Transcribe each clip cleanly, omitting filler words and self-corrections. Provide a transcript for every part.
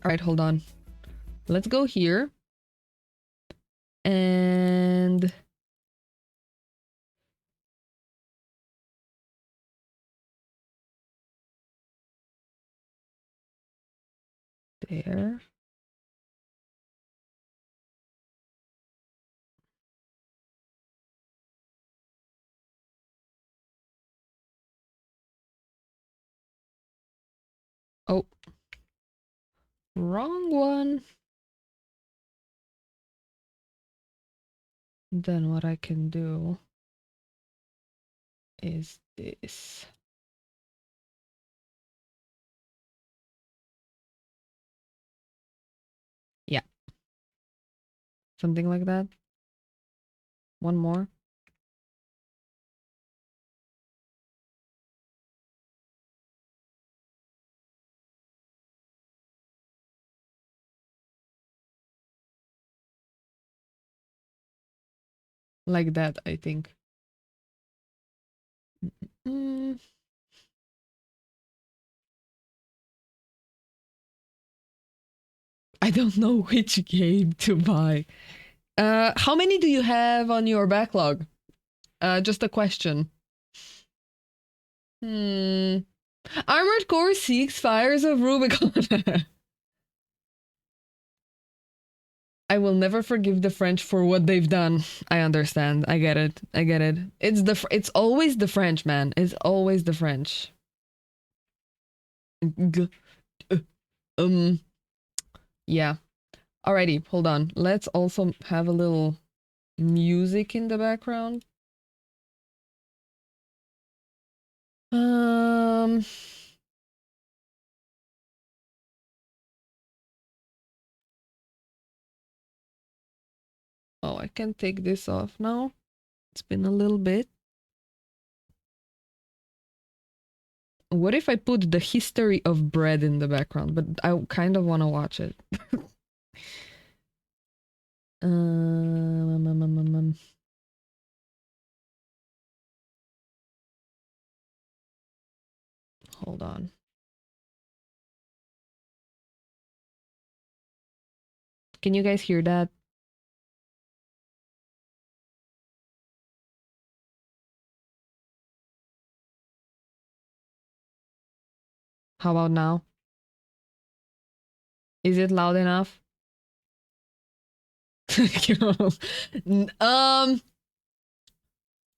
All right, hold on. Let's go here. And there. Oh, wrong one. Then what I can do is this. Yeah, something like that. One more. Like that, I think. Mm. I don't know which game to buy. How many do you have on your backlog? Just a question. Armored Core 6 Fires of Rubicon. I will never forgive the French for what they've done. I understand. I get it. I get it. It's always the French, man. It's always the French. Yeah. Alrighty, hold on. Let's also have a little music in the background. Oh, I can take this off now. It's been a little bit. What if I put the history of bread in the background? But I kind of want to watch it. Hold on. Can you guys hear that? How about now? Is it loud enough?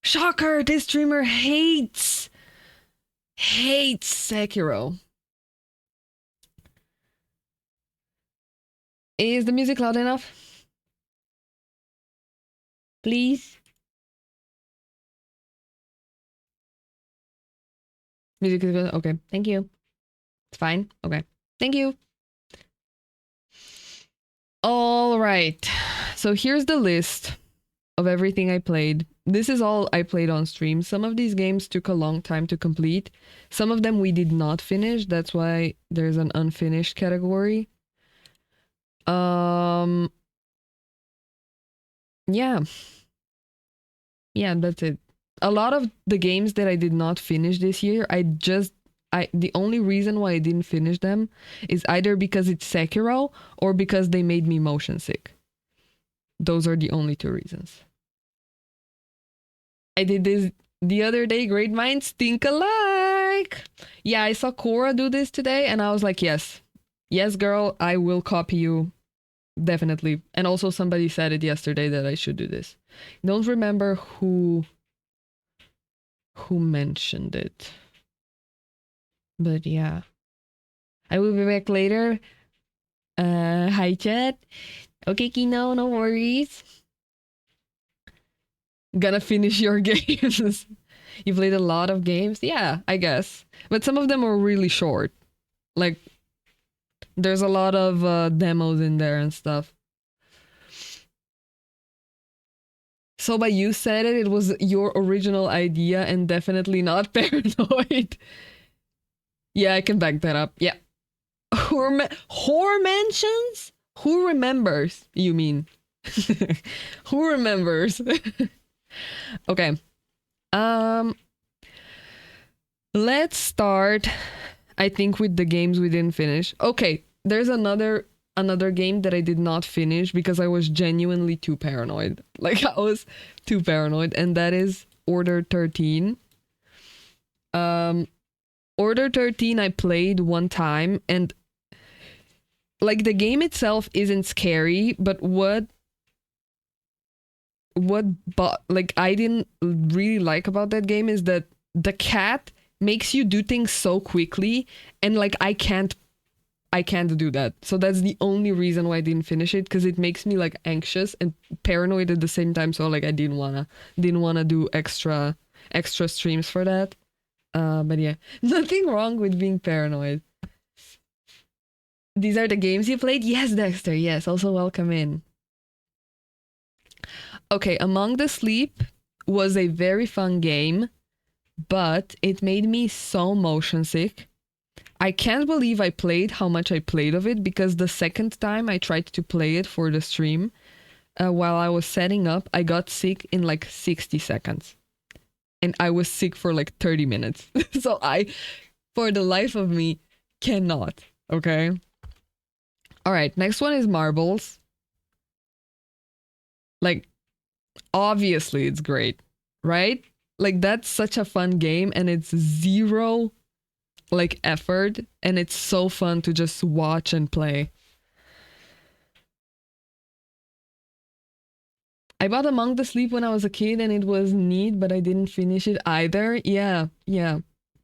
Shocker, this streamer hates Sekiro. Is the music loud enough? Please? Music is good? Okay, thank you. It's fine? Okay, thank you. All right, so here's the list of everything I played. This is all I played on stream. Some of these games took a long time to complete. Some of them we did not finish. That's why there's an unfinished category. Yeah. Yeah, that's it. A lot of the games that I did not finish this year, the only reason why I didn't finish them is either because it's Sekiro or because they made me motion sick. Those are the only two reasons. I did this the other day. Great minds think alike. Yeah, I saw Cora do this today and I was like, yes, girl, I will copy you. Definitely. And also somebody said it yesterday that I should do this. Don't remember who mentioned it. But yeah. I will be back later. Hi chat. Okay, Kino, no worries. Gonna finish your games. You played a lot of games? Yeah, I guess. But some of them are really short. Like, there's a lot of demos in there and stuff. So by you said it was your original idea and definitely not paranoid. Yeah, I can back that up. Yeah. Horror mansions? Who remembers? You mean? Who remembers? Okay. Let's start, I think, with the games we didn't finish. Okay, there's another game that I did not finish because I was genuinely too paranoid. Like I was too paranoid, and that is Order 13. Order 13 I played one time, and like the game itself isn't scary, but like I didn't really like about that game is that the cat makes you do things so quickly, and like I can't do that. So that's the only reason why I didn't finish it, because it makes me like anxious and paranoid at the same time. So like I didn't wanna do extra streams for that. But yeah, nothing wrong with being paranoid. These are the games you played? Yes, Dexter. Yes, also welcome in. Okay, Among the Sleep was a very fun game, but it made me so motion sick. I can't believe I played how much I played of it, because the second time I tried to play it for the stream, while I was setting up, I got sick in like 60 seconds. And I was sick for like 30 minutes. So I, for the life of me, cannot. Okay. All right. Next one is Marbles. Like, obviously it's great, right? Like that's such a fun game, and it's zero like effort, and it's so fun to just watch and play. I bought Among the Sleep when I was a kid, and it was neat, but I didn't finish it either. Yeah.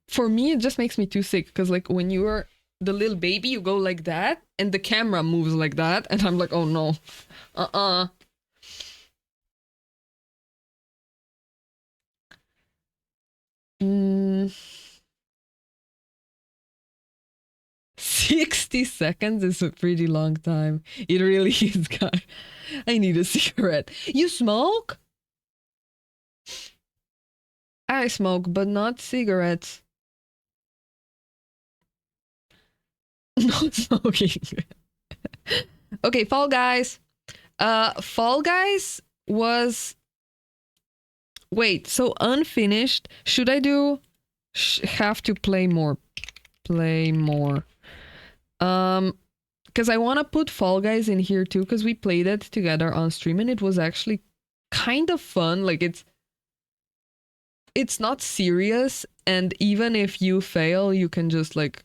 For me, it just makes me too sick, because like when you're the little baby, you go like that, and the camera moves like that, and I'm like, oh no. 60 seconds is a pretty long time. It really is, guy. I need a cigarette. You smoke? I smoke, but not cigarettes. Not smoking. Okay, Fall Guys. Fall Guys was... Wait, so unfinished. Should I do... have to play more. Play more. Because I want to put Fall Guys in here too, because we played it together on stream, and it was actually kind of fun. Like it's not serious, and even if you fail, you can just like,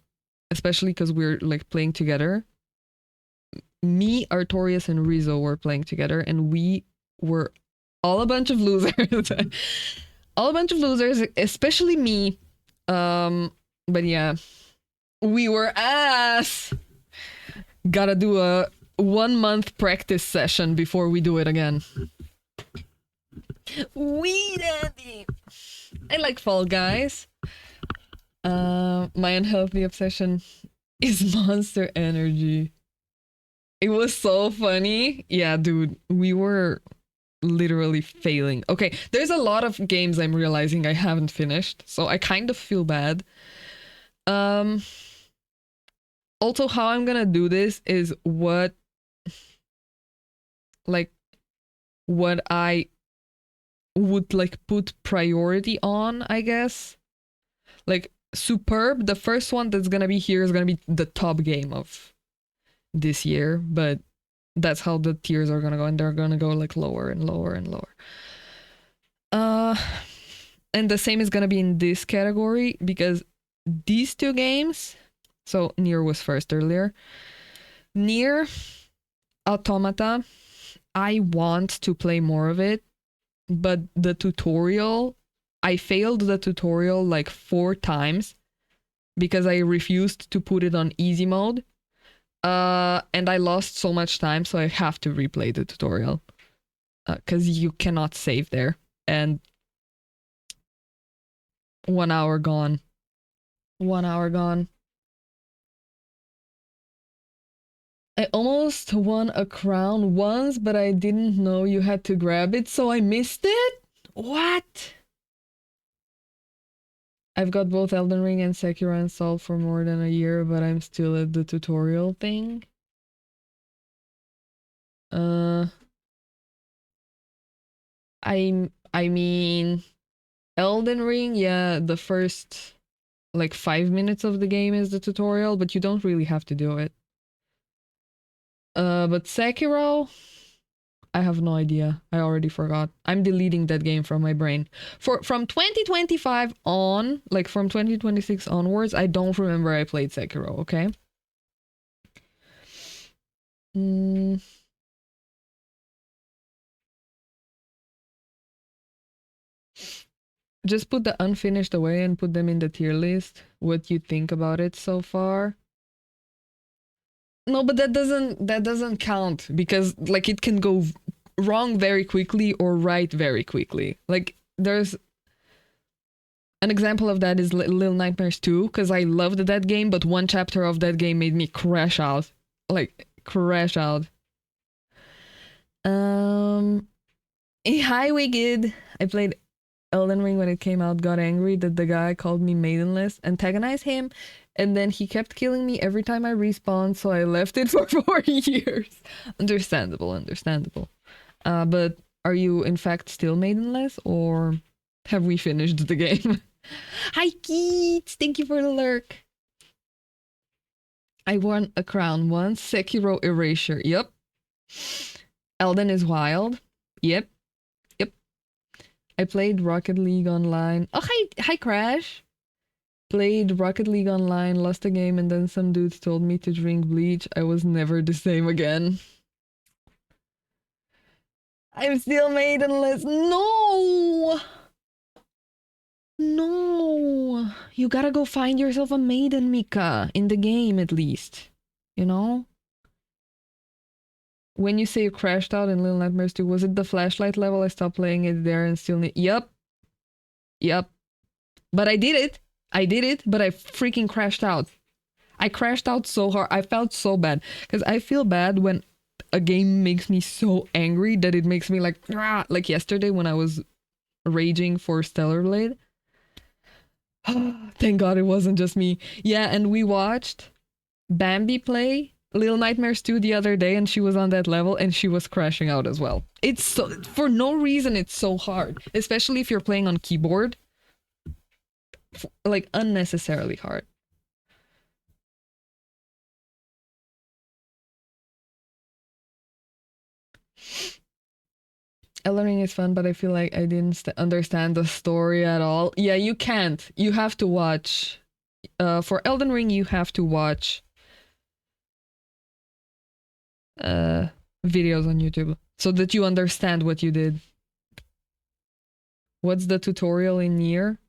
especially because we're like playing together. Me, Artorias, and Rizzo were playing together, and we were all a bunch of losers. All a bunch of losers, especially me. But yeah, we were ass. Gotta do a 1 month practice session before we do it again. We daddy. I like Fall Guys. My unhealthy obsession is Monster Energy. It was so funny. Yeah, dude, we were literally failing. Okay, there's a lot of games I'm realizing I haven't finished, so I kind of feel bad. Also, how I'm gonna do this is what I would like put priority on, I guess. Like Superb, the first one that's gonna be here is gonna be the top game of this year, but that's how the tiers are gonna go, and they're gonna go like lower and lower and lower. And the same is gonna be in this category, because these two games, so Nier was first earlier. Nier Automata, I want to play more of it, but the tutorial, I failed the tutorial like 4 times because I refused to put it on easy mode. And I lost so much time, so I have to replay the tutorial. Because you cannot save there. And 1 hour gone. 1 hour gone. I almost won a crown once, but I didn't know you had to grab it, so I missed it? What? I've got both Elden Ring and Sekiro installed for more than a year, but I'm still at the tutorial thing. I mean, Elden Ring, yeah, the first like 5 minutes of the game is the tutorial, but you don't really have to do it. But Sekiro, I have no idea. I already forgot. I'm deleting that game from my brain. From 2025 on, like from 2026 onwards, I don't remember I played Sekiro, okay? Mm. Just put the unfinished away and put them in the tier list. What you think about it so far? No, but that doesn't count because like it can go wrong very quickly or right very quickly. Like there's an example of that is Little Nightmares 2 because I loved that game, but one chapter of that game made me crash out. Like crash out. Hi Wicked. I played Elden Ring when it came out, got angry that the guy called me maidenless, antagonized him, and then he kept killing me every time I respawned, so I left it for 4 years. Understandable, understandable. But are you in fact still maidenless, or have we finished the game? Hi Keats, thank you for the lurk. I won a crown once, Sekiro Erasure, yep. Elden is wild, yep. I played Rocket League Online. Oh, hi Crash. Played Rocket League Online, lost a game, and then some dudes told me to drink bleach. I was never the same again. I'm still maidenless. No! No! You gotta go find yourself a maiden, Mika. In the game, at least. You know? When you say you crashed out in Little Nightmares 2, was it the flashlight level? I stopped playing it there and still need. Yup. Yup. But I did it. I did it, but I freaking crashed out. I crashed out so hard. I felt so bad. Because I feel bad when a game makes me so angry that it makes me like, rah! Like yesterday when I was raging for Stellar Blade. Thank God it wasn't just me. Yeah, and we watched Bambi play Little Nightmares 2 the other day, and she was on that level and she was crashing out as well. It's so, for no reason, it's so hard, especially if you're playing on keyboard. Like unnecessarily hard. Elden Ring is fun, but I feel like I didn't understand the story at all. Yeah, you can't. You have to watch. For Elden Ring, you have to watch videos on YouTube so that you understand what you did. What's the tutorial in Nier?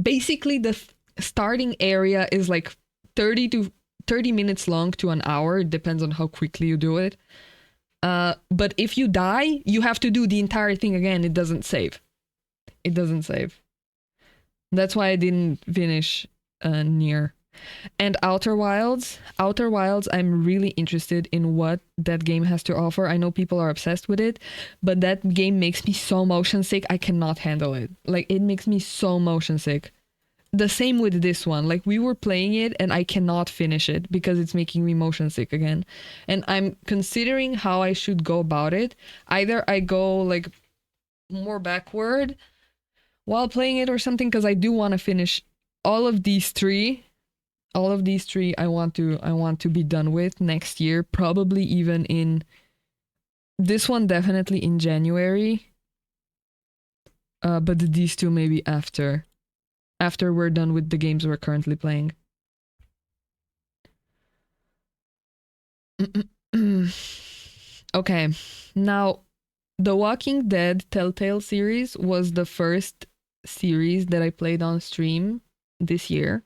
Basically the starting area is like 30 minutes long to an hour. It depends on how quickly you do it. But if you die, you have to do the entire thing again. It doesn't save. It doesn't save. That's why I didn't finish Nier. And Outer Wilds. Outer Wilds, I'm really interested in what that game has to offer. I know people are obsessed with it, but that game makes me so motion sick. I cannot handle it. Like, it makes me so motion sick. The same with this one. Like, we were playing it and I cannot finish it because it's making me motion sick again. And I'm considering how I should go about it. Either I go like more backward while playing it or something, because I do want to finish all of these three. All of these three I want to be done with next year, probably even in this one, definitely in January. But these two maybe after we're done with the games we're currently playing. Okay, now the Walking Dead Telltale series was the first series that I played on stream this year.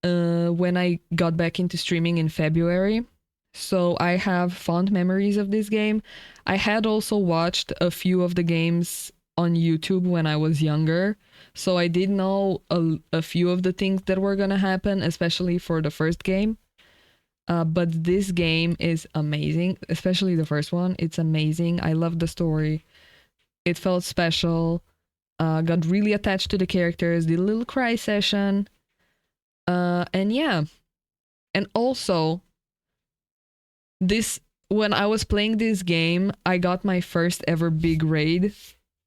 When I got back into streaming in February. So I have fond memories of this game. I had also watched a few of the games on YouTube when I was younger. So I did know a few of the things that were going to happen, especially for the first game. But this game is amazing, especially the first one. It's amazing. I love the story. It felt special. Got really attached to the characters, did a little cry session. And yeah. And also, when I was playing this game, I got my first ever big raid,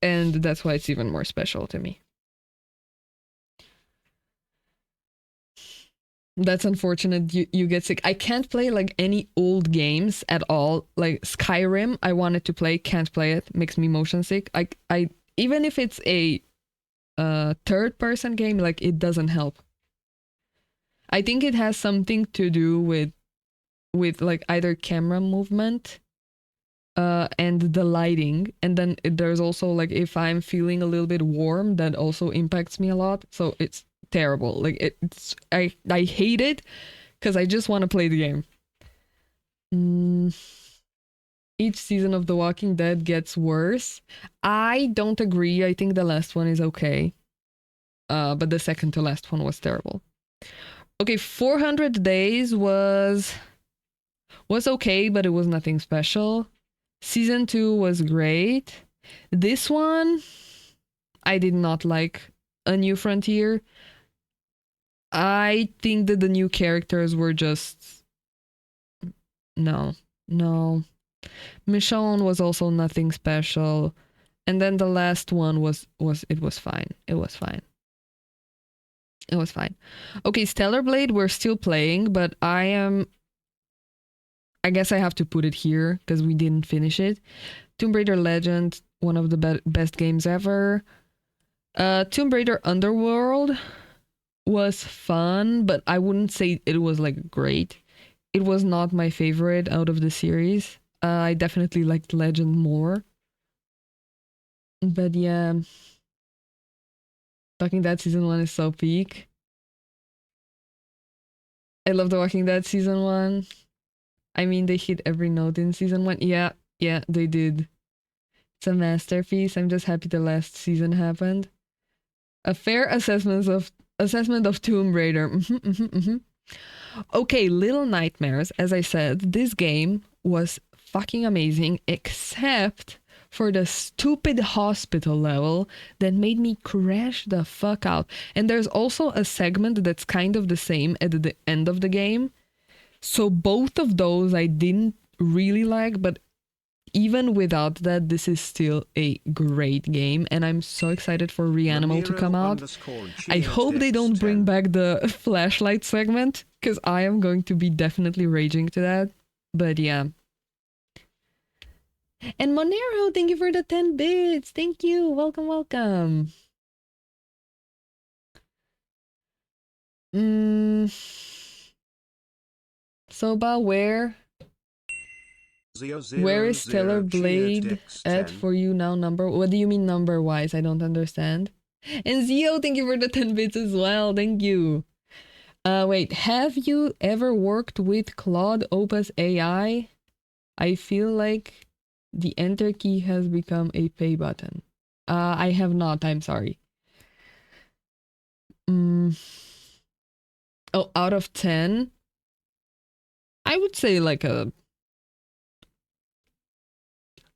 and that's why it's even more special to me. That's unfortunate. You get sick. I can't play like any old games at all. Like Skyrim, I wanted to play, can't play it. Makes me motion sick. I even if it's a third person game, like it doesn't help. I think it has something to do with like either camera movement and the lighting, and then there's also like if I'm feeling a little bit warm, that also impacts me a lot. So it's terrible. Like I hate it because I just want to play the game. Each season of The Walking Dead gets worse. I don't agree. I think the last one is okay. But the second to last one was terrible. Okay, 400 Days was okay, but it was nothing special. Season 2 was great. This one, I did not like. A New Frontier. I think that the new characters were just... No. Michonne was also nothing special. And then the last one was it was fine. It was fine. Okay, Stellar Blade, we're still playing, but I guess I have to put it here because we didn't finish it. Tomb Raider Legend, one of the best games ever. Tomb Raider Underworld was fun, but I wouldn't say it was like great. It was not my favorite out of the series. I definitely liked Legend more. But yeah, Walking Dead Season 1 is so peak. I love The Walking Dead Season 1. I mean, they hit every note in Season 1. Yeah, they did. It's a masterpiece. I'm just happy the last season happened. A fair assessment of Tomb Raider. Okay, Little Nightmares. As I said, this game was fucking amazing, except for the stupid hospital level that made me crash the fuck out. And there's also a segment that's kind of the same at the end of the game. So both of those I didn't really like, but even without that, this is still a great game, and I'm so excited for Reanimal to come out. I hope they don't bring back the flashlight segment, because I am going to be definitely raging to that. But yeah. And Monero, thank you for the 10 bits. Thank you. Welcome. Soba, where is Stellar Blade at for you now? What do you mean number wise? I don't understand. And Zio, thank you for the 10 bits as well. Thank you. Wait, have you ever worked with Claude Opus AI? I feel like the enter key has become a pay button. I have not, I'm sorry. Oh, out of 10? I would say like a,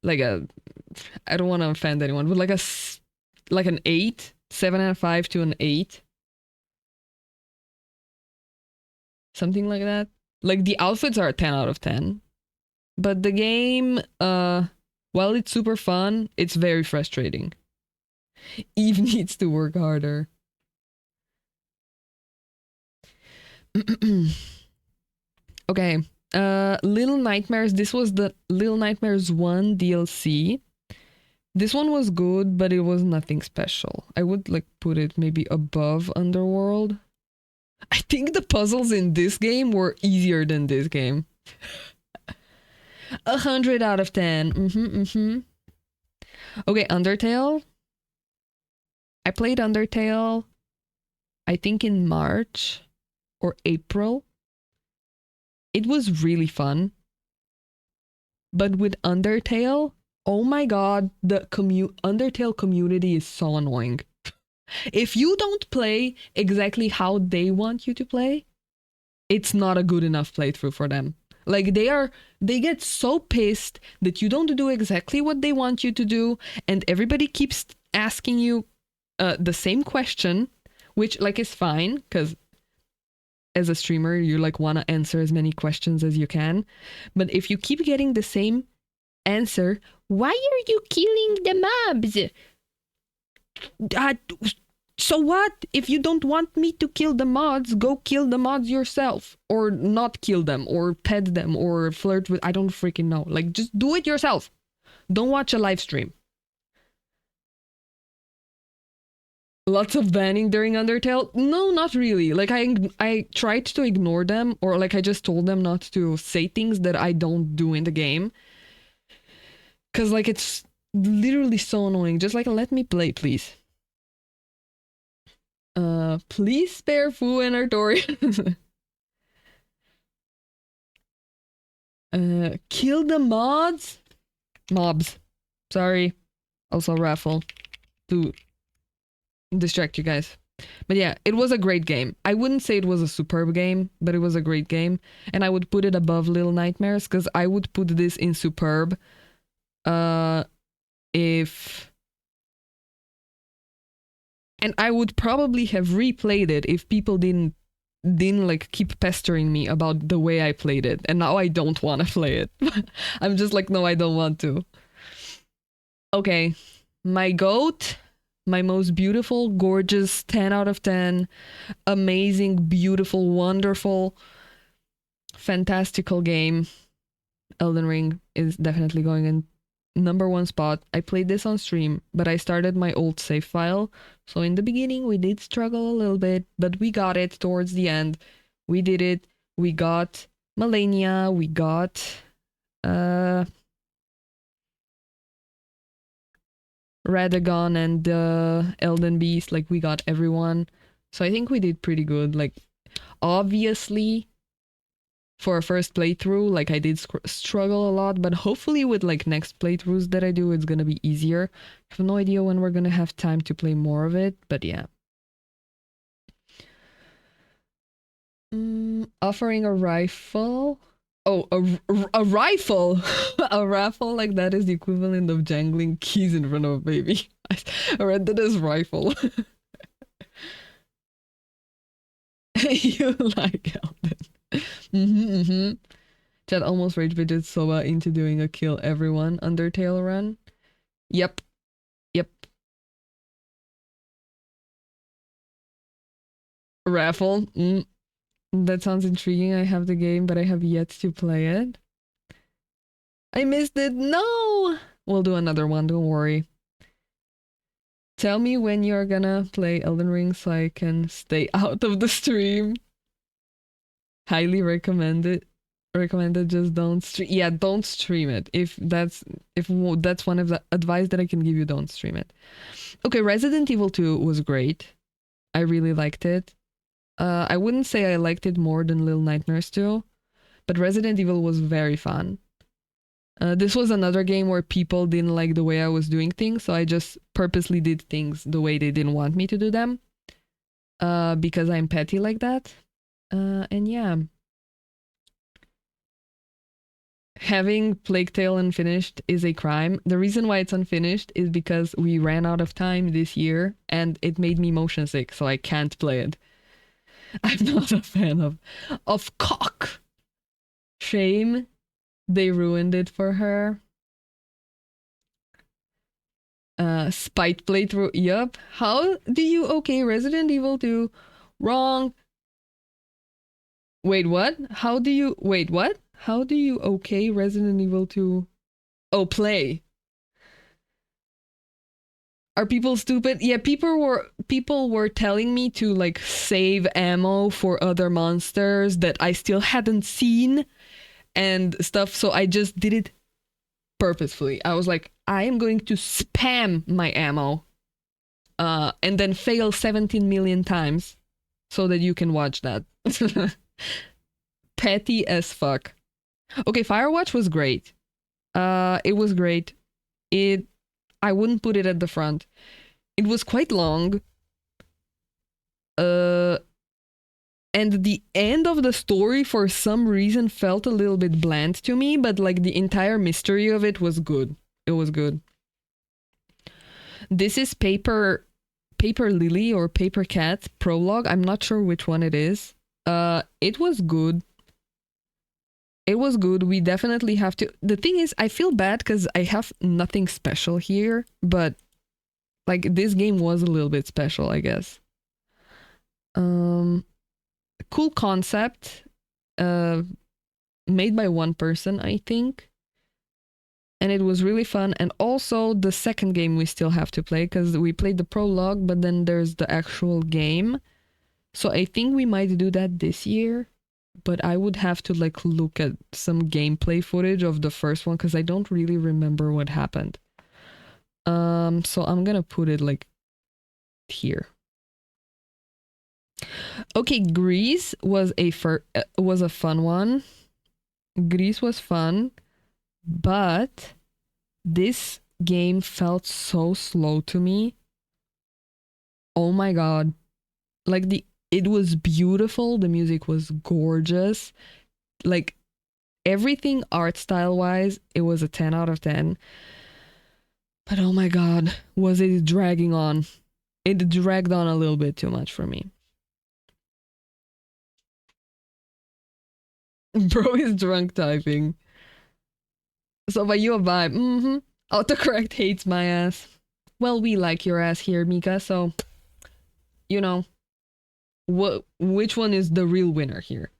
I don't want to offend anyone, but like an 8, 7.5 to an 8. Something like that. Like the outfits are a 10 out of 10. But the game, while it's super fun, it's very frustrating. Eve needs to work harder. Okay. Little Nightmares. This was the Little Nightmares 1 DLC. This one was good, but it was nothing special. I would like put it maybe above Underworld. I think the puzzles in this game were easier than this game. 100 out of 10. Okay, Undertale. I played Undertale, I think in March or April. It was really fun. But with Undertale, oh my god, the Undertale community is so annoying. If you don't play exactly how they want you to play, it's not a good enough playthrough for them. Like they get so pissed that you don't do exactly what they want you to do, and everybody keeps asking you the same question, which like is fine, because as a streamer, you like want to answer as many questions as you can. But if you keep getting the same answer, why are you killing the mobs? So what? If you don't want me to kill the mods, go kill the mods yourself. Or not kill them, or pet them, or flirt with... I don't freaking know. Like, just do it yourself. Don't watch a live stream. Lots of banning during Undertale? No, not really. Like, I tried to ignore them, or like I just told them not to say things that I don't do in the game. Because, like, it's literally so annoying. Just, like, let me play, please. Please spare Fu and Artorias. Kill the mods? Mobs. Sorry. Also raffle. To distract you guys. But yeah, it was a great game. I wouldn't say it was a superb game, but it was a great game. And I would put it above Little Nightmares, because I would put this in superb. If... And I would probably have replayed it if people didn't like keep pestering me about the way I played it. And now I don't want to play it. I'm just like, no, I don't want to. Okay. My goat, my most beautiful, gorgeous, 10 out of 10, amazing, beautiful, wonderful, fantastical game. Elden Ring is definitely going in #1 spot. I played this on stream, but I started my old save file. So in the beginning, we did struggle a little bit, but we got it towards the end. We did it. We got Malenia. We got Radagon and Elden Beast. Like, we got everyone. So I think we did pretty good. Like, obviously, for a first playthrough, like, I did struggle a lot, but hopefully with like next playthroughs that I do, it's gonna be easier. I have no idea when we're gonna have time to play more of it, but yeah. Offering a rifle. Oh, a rifle! A raffle like that is the equivalent of jangling keys in front of a baby. I read that as rifle. You like Elden. Chad almost rage baited Soba into doing a kill everyone Undertale run. Yep. Raffle. That sounds intriguing. I have the game, but I have yet to play it. I missed it. No! We'll do another one, don't worry. Tell me when you're gonna play Elden Ring so I can stay out of the stream. Highly recommended. Just don't stream. Yeah, don't stream it. If that's one of the advice that I can give you, don't stream it. Okay, Resident Evil 2 was great. I really liked it. I wouldn't say I liked it more than Little Nightmares 2, but Resident Evil was very fun. This was another game where people didn't like the way I was doing things, so I just purposely did things the way they didn't want me to do them. Because I'm petty like that. And yeah. Having Plague Tale unfinished is a crime. The reason why it's unfinished is because we ran out of time this year and it made me motion sick, so I can't play it. I'm not a fan of cock. Shame. They ruined it for her. Spite playthrough. Yup. How do you okay Resident Evil 2? Wrong. Wait, what? How do you okay Resident Evil 2? Oh, play. Are people stupid? Yeah, people were telling me to like save ammo for other monsters that I still hadn't seen and stuff, so I just did it purposefully. I was like, I am going to spam my ammo and then fail 17 million times so that you can watch that. Petty as fuck. Okay, Firewatch was great. It was great. I wouldn't put it at the front. It was quite long. And the end of the story for some reason felt a little bit bland to me, but like the entire mystery of it was good. It was good. This is Paper Lily or Paper Cat prologue. I'm not sure which one it is. It was good. It was good. We definitely have to... The thing is, I feel bad because I have nothing special here, but Like this game was a little bit special, I guess. Cool concept. Made by one person, I think. And it was really fun. And also the second game we still have to play because we played the prologue, but then there's the actual game. So I think we might do that this year, but I would have to like look at some gameplay footage of the first one because I don't really remember what happened. So I'm gonna put it like here. Okay, Greece was a fun one. Greece was fun, but this game felt so slow to me. Oh my god. Like it was beautiful, the music was gorgeous. Like everything art style wise, it was a 10 out of 10. But oh my god, was it dragging on? It dragged on a little bit too much for me. Bro is drunk typing. So by you a vibe. Mm-hmm. Autocorrect hates my ass. Well, we like your ass here, Mika, so you know. Which one is the real winner here?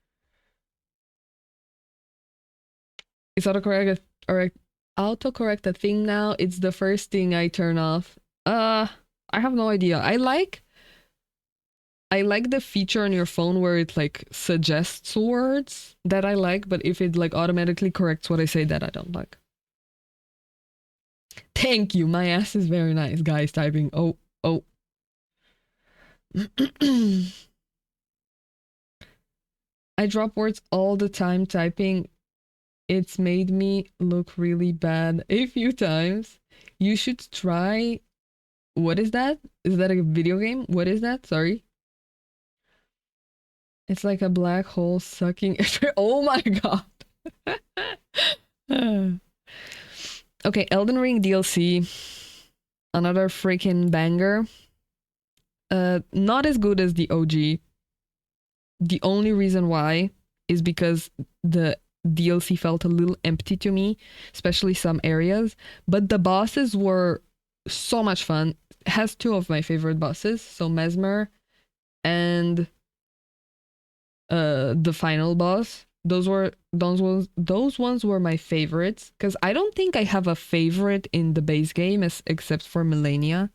Is autocorrect a thing now? It's the first thing I turn off. I have no idea. I like the feature on your phone where it like suggests words that I like, but if it like automatically corrects what I say, that I don't like. Thank you. My ass is very nice, guys typing. Oh. I drop words all the time typing. It's made me look really bad a few times. You should try. What is that? Is that a video game? What is that? Sorry. It's like a black hole sucking. Oh my god. Okay, Elden Ring DLC. Another freaking banger. Not as good as the OG. The only reason why is because the DLC felt a little empty to me, especially some areas. But the bosses were so much fun. It has two of my favorite bosses, so Mesmer and the final boss. Those ones were my favorites because I don't think I have a favorite in the base game except for Millennia,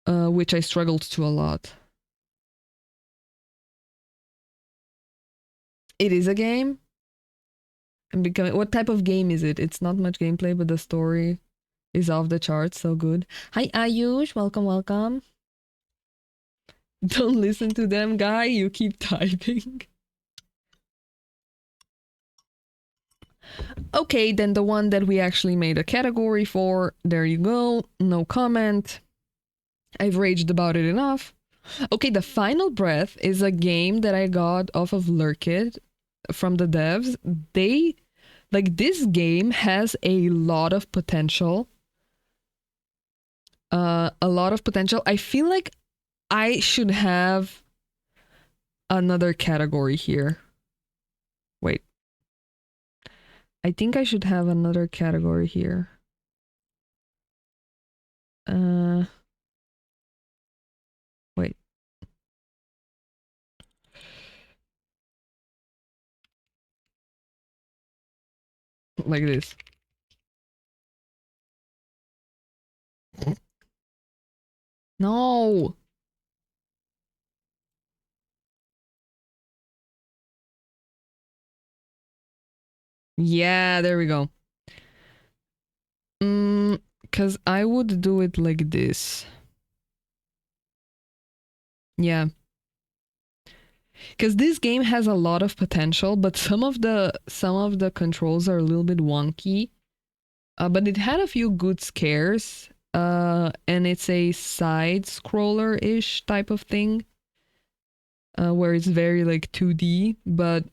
which I struggled to a lot. It is a game. What type of game is it? It's not much gameplay, but the story is off the charts. So good. Hi Ayush, welcome. Don't listen to them, guy. You keep typing. Okay, then the one that we actually made a category for. There you go. No comment. I've raged about it enough. Okay, The Final Breath is a game that I got off of Lurkit from the devs. This game has a lot of potential. A lot of potential. I feel like I should have another category here. Wait. I think I should have another category here. Wait. Like this. No. Yeah, there we go. Because I would do it like this. Yeah. Because this game has a lot of potential, but some of the controls are a little bit wonky. But it had a few good scares. And it's a side scroller-ish type of thing. Where it's very like 2D, but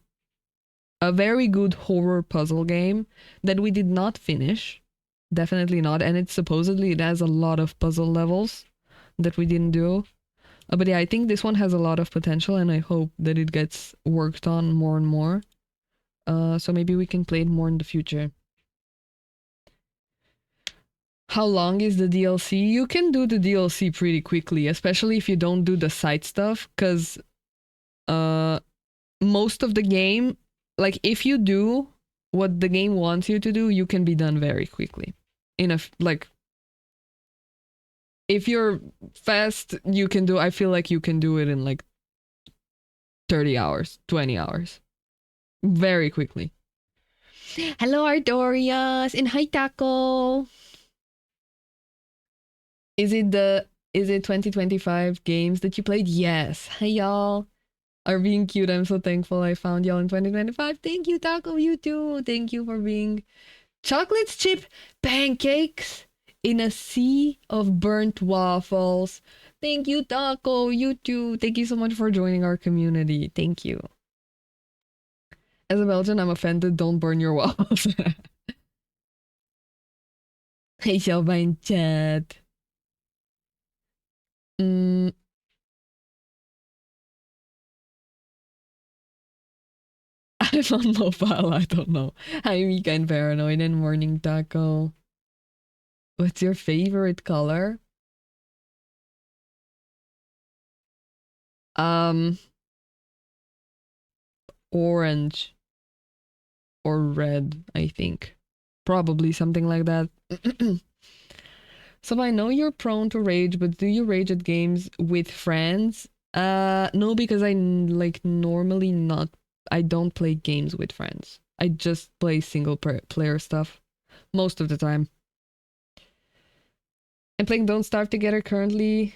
a very good horror puzzle game that we did not finish. Definitely not. And it has a lot of puzzle levels that we didn't do. But yeah, I think this one has a lot of potential and I hope that it gets worked on more and more. So maybe we can play it more in the future. How long is the DLC? You can do the DLC pretty quickly, especially if you don't do the side stuff, because most of the game, like if you do what the game wants you to do, you can be done very quickly. Like if you're fast, you can do, I feel like you can do it in like 30 hours, 20 hours. Very quickly. Hello, Ardorias, and hi, Taco. Is it 2025 games that you played? Yes. Hi, y'all. Are being cute. I'm so thankful I found y'all in 2025. Thank you, Taco. You too. Thank you for being chocolate chip pancakes in a sea of burnt waffles. Thank you, Taco. You too. Thank you so much for joining our community. Thank you. As a Belgian, I'm offended. Don't burn your waffles. Hey, Shelby chat. I'm on mobile. I don't know. Hi, Mika and Paranoid and Morning Taco. What's your favorite color? Orange or red, I think. Probably something like that. So I know you're prone to rage, but do you rage at games with friends? No, because normally not. I don't play games with friends. I just play single player stuff most of the time. I'm playing Don't Starve Together currently.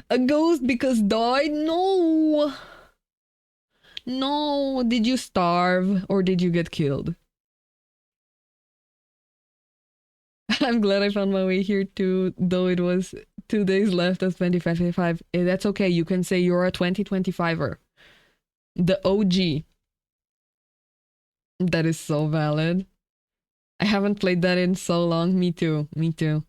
A ghost because died? No! No, did you starve or did you get killed? I'm glad I found my way here too, though it was 2 days left of 2025. That's okay, you can say you're a 2025er. The OG. That is so valid. I haven't played that in so long. Me too. Me too.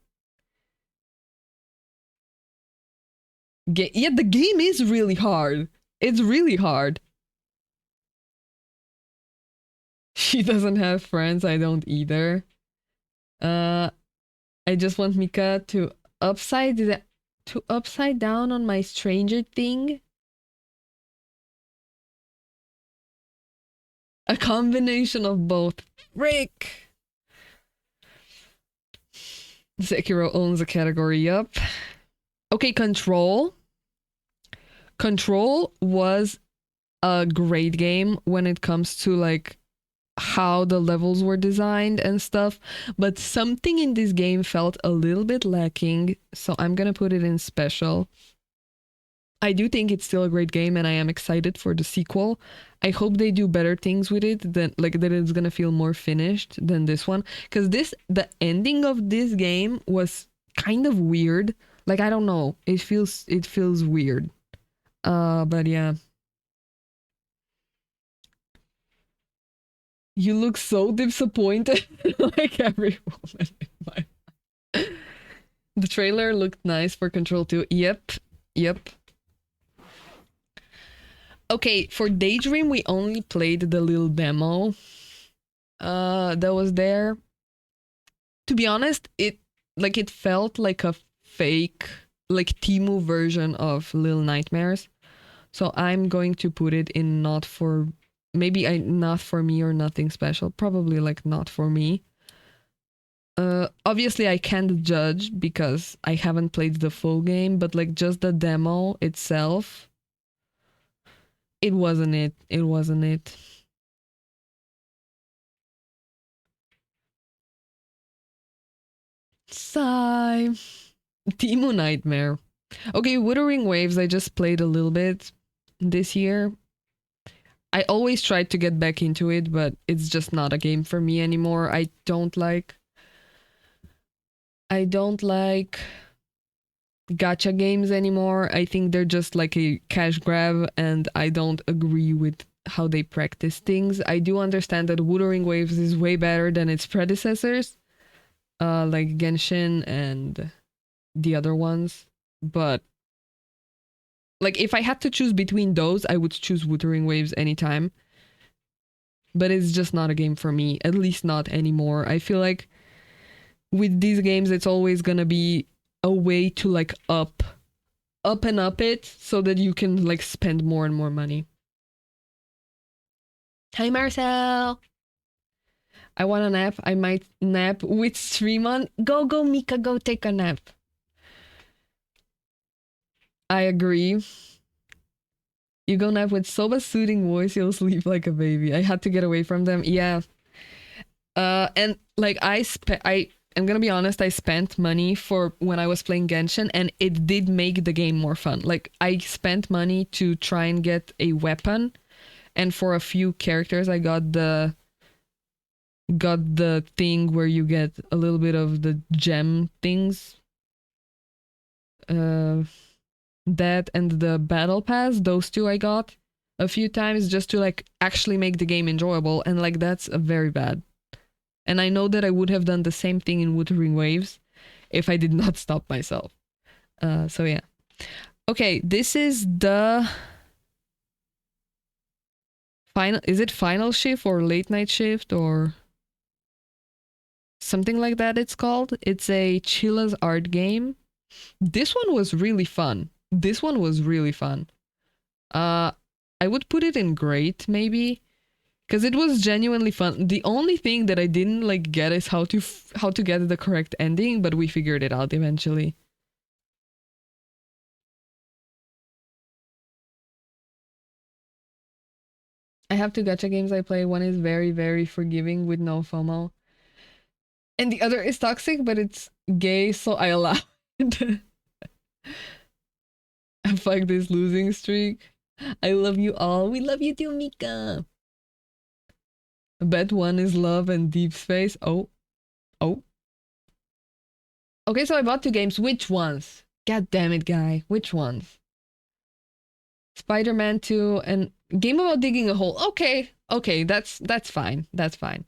Yeah, the game is really hard. It's really hard. She doesn't have friends. I don't either. I just want Mika to upside down on my Stranger Thing. A combination of both. Frick! Sekiro owns a category, yup. Okay, Control. Control was a great game when it comes to like how the levels were designed and stuff, but something in this game felt a little bit lacking, so I'm gonna put it in special. I do think it's still a great game and I am excited for the sequel. I hope they do better things with it, than like that it's gonna feel more finished than this one, because the ending of this game was kind of weird. Like I don't know, it feels weird. But yeah. You look so disappointed, like every woman in my... The trailer looked nice for Control 2. Yep. Okay, for Daydream, we only played the little demo that was there. To be honest, it felt like a fake, like Temu version of Little Nightmares. So I'm going to put it in not for me or nothing special. Probably like not for me. Obviously I can't judge because I haven't played the full game, but like just the demo itself, it wasn't it. It wasn't it. Sigh. Temu Nightmare. Okay, Wuthering Waves, I just played a little bit this year. I always tried to get back into it, but it's just not a game for me anymore. I don't like gacha games anymore. I think they're just like a cash grab, and I don't agree with how they practice things. I do understand that Wuthering Waves is way better than its predecessors, like Genshin and the other ones. But like if I had to choose between those, I would choose Wuthering Waves anytime. But it's just not a game for me, at least not anymore. I feel like with these games, it's always gonna be a way to like up and up it so that you can like spend more and more money. Hi Marcel. I want a nap. I might nap with stream on. Go, go, Mika, go take a nap. I agree. You go nap with Soba's soothing voice, you'll sleep like a baby. I had to get away from them. Yeah. And like I'm gonna be honest, I spent money for when I was playing Genshin and it did make the game more fun. Like I spent money to try and get a weapon, and for a few characters I got the thing where you get a little bit of the gem things. That and the battle pass, those two I got a few times just to like actually make the game enjoyable, and like that's very bad. And I know that I would have done the same thing in Wuthering Waves if I did not stop myself. So yeah. Okay, this is the final. Is it final shift or late night shift or something like that? It's called. It's a Chilla's art game. This one was really fun. This one was really fun. I would put it in great maybe, because it was genuinely fun. The only thing that I didn't like get is how to get the correct ending, but we figured it out eventually. I have two gacha games I play. One is very, very forgiving with no FOMO. And the other is toxic, but it's gay, so I allow it. Fuck this losing streak. I love you all. We love you too, Mika. Bet one is love and deep space. Oh. Oh. Okay, so I bought two games. Which ones? God damn it, guy. Which ones? Spider-Man 2 and Game About Digging a Hole. Okay. Okay, that's fine. That's fine.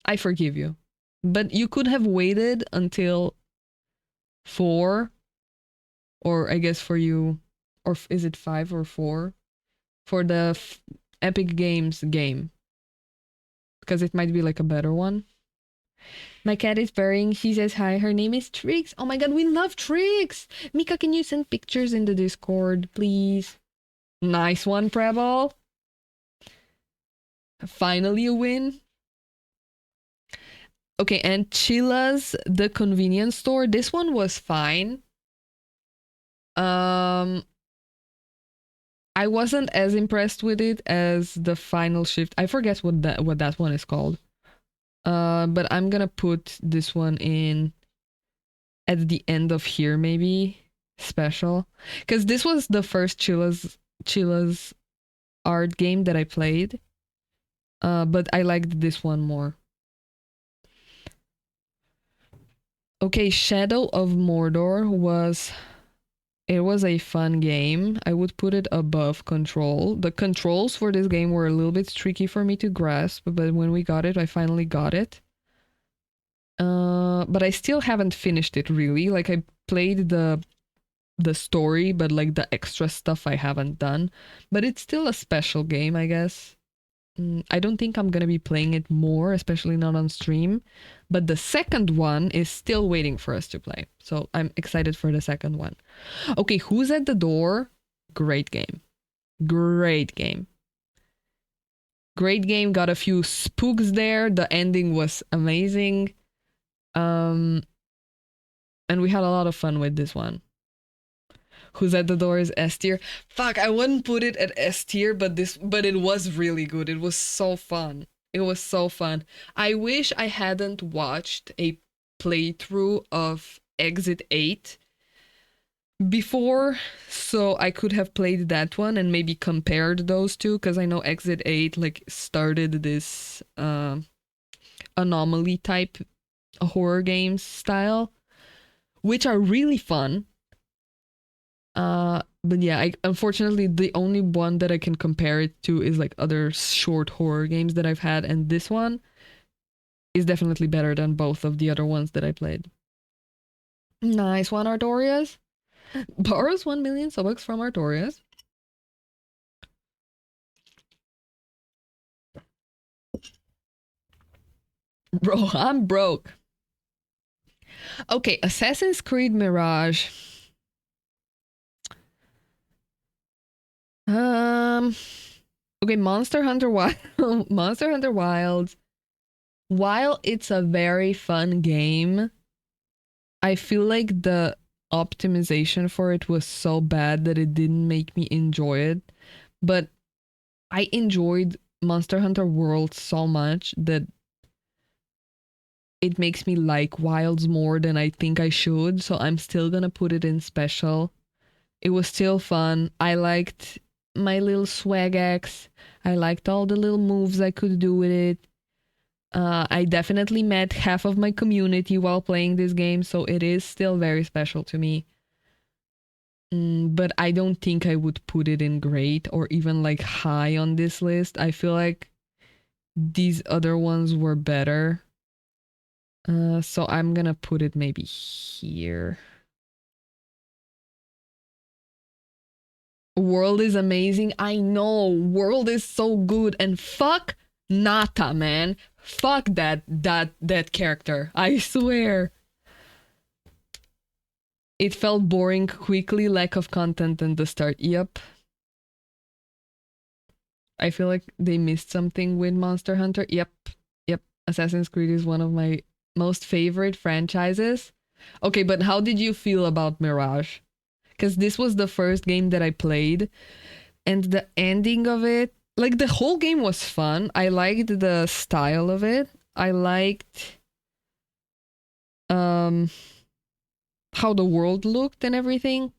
I forgive you. But you could have waited until 4, or I guess for you, or is it 5 or 4? For the Epic Games game. Because it might be like a better one. My cat is purring. She says hi. Her name is Trix. Oh my god, we love Trix! Mika, can you send pictures in the Discord, please? Nice one, Prebble. Finally a win. Okay, and Chilla's the convenience store. This one was fine. I wasn't as impressed with it as the final shift. I forget what that one is called. But I'm gonna put this one in at the end of here, maybe special, because this was the first Chilla's art game that I played. But I liked this one more. Okay, Shadow of Mordor was a fun game. I would put it above Control. The controls for this game were a little bit tricky for me to grasp, but when we got it, I finally got it. But I still haven't finished it really. Like I played the story, but like the extra stuff I haven't done. But it's still a special game, I guess. I don't think I'm gonna be playing it more, especially not on stream. But the second one is still waiting for us to play. So I'm excited for the second one. Okay, Who's at the Door? Great game. Great game. Great game. Got a few spooks there. The ending was amazing. And we had a lot of fun with this one. Who's at the Door is S tier. Fuck, I wouldn't put it at S tier, but it was really good. It was so fun. It was so fun. I wish I hadn't watched a playthrough of Exit 8 before, so I could have played that one and maybe compared those two, because I know Exit 8 like started this anomaly type horror games style, which are really fun. But yeah, unfortunately the only one that I can compare it to is like other short horror games that I've had, and this one is definitely better than both of the other ones that I played. Nice one, Artorias. Borrows 1 million Subucks from Artorias. Bro, I'm broke. Okay, Assassin's Creed Mirage. Okay, Monster Hunter Wild. Monster Hunter Wilds. While it's a very fun game, I feel like the optimization for it was so bad that it didn't make me enjoy it. But I enjoyed Monster Hunter World so much that it makes me like Wilds more than I think I should. So I'm still gonna put it in special. It was still fun. I liked my little swag axe. I liked all the little moves I could do with it. I definitely met half of my community while playing this game, so it is still very special to me. But I don't think I would put it in great or even like high on this list. I feel like these other ones were better. So I'm gonna put it maybe here. World is amazing. I know. World is so good. And fuck Nata, man. Fuck that character. I swear. It felt boring quickly, lack of content in the start. Yep. I feel like they missed something with Monster Hunter. Yep. Yep. Assassin's Creed is one of my most favorite franchises. Okay, but how did you feel about Mirage? Because this was the first game that I played, and the ending of it, like the whole game was fun. I liked the style of it. I liked how the world looked and everything,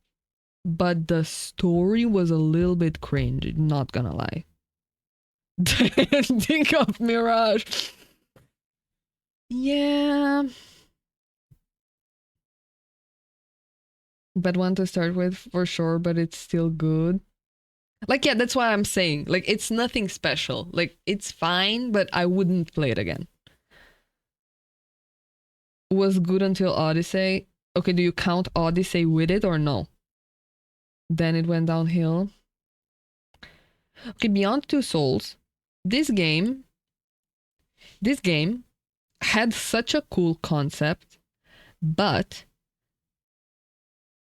but the story was a little bit cringe, not gonna lie. Think of Mirage. Yeah. But one to start with for sure, but it's still good. Like, yeah, that's why I'm saying. Like, it's nothing special. Like, it's fine, but I wouldn't play it again. Was good until Odyssey. Okay, do you count Odyssey with it or no? Then it went downhill. Okay, Beyond Two Souls. This game had such a cool concept, but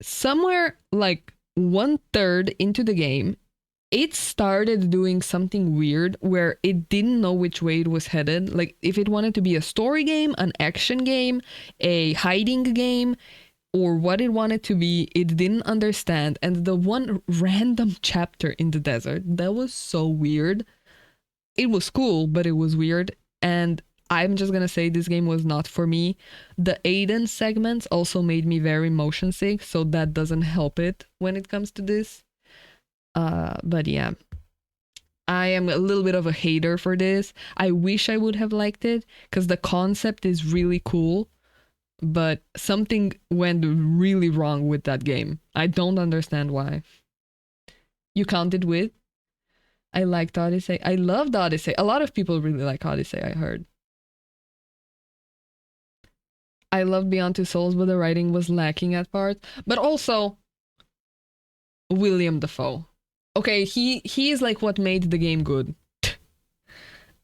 somewhere like 1/3 into the game, it started doing something weird where it didn't know which way it was headed. Like if it wanted to be a story game, an action game, a hiding game, or what it wanted to be, it didn't understand. And the one random chapter in the desert, that was so weird. It was cool, but it was weird. And I'm just gonna say this game was not for me. The Aiden segments also made me very motion sick, so that doesn't help it when it comes to this. But yeah, I am a little bit of a hater for this. I wish I would have liked it because the concept is really cool, but something went really wrong with that game. I don't understand why. You counted with? I liked Odyssey. I loved Odyssey. A lot of people really like Odyssey, I heard. I loved Beyond Two Souls, but the writing was lacking at parts. But also, William Dafoe. Okay, he is like what made the game good.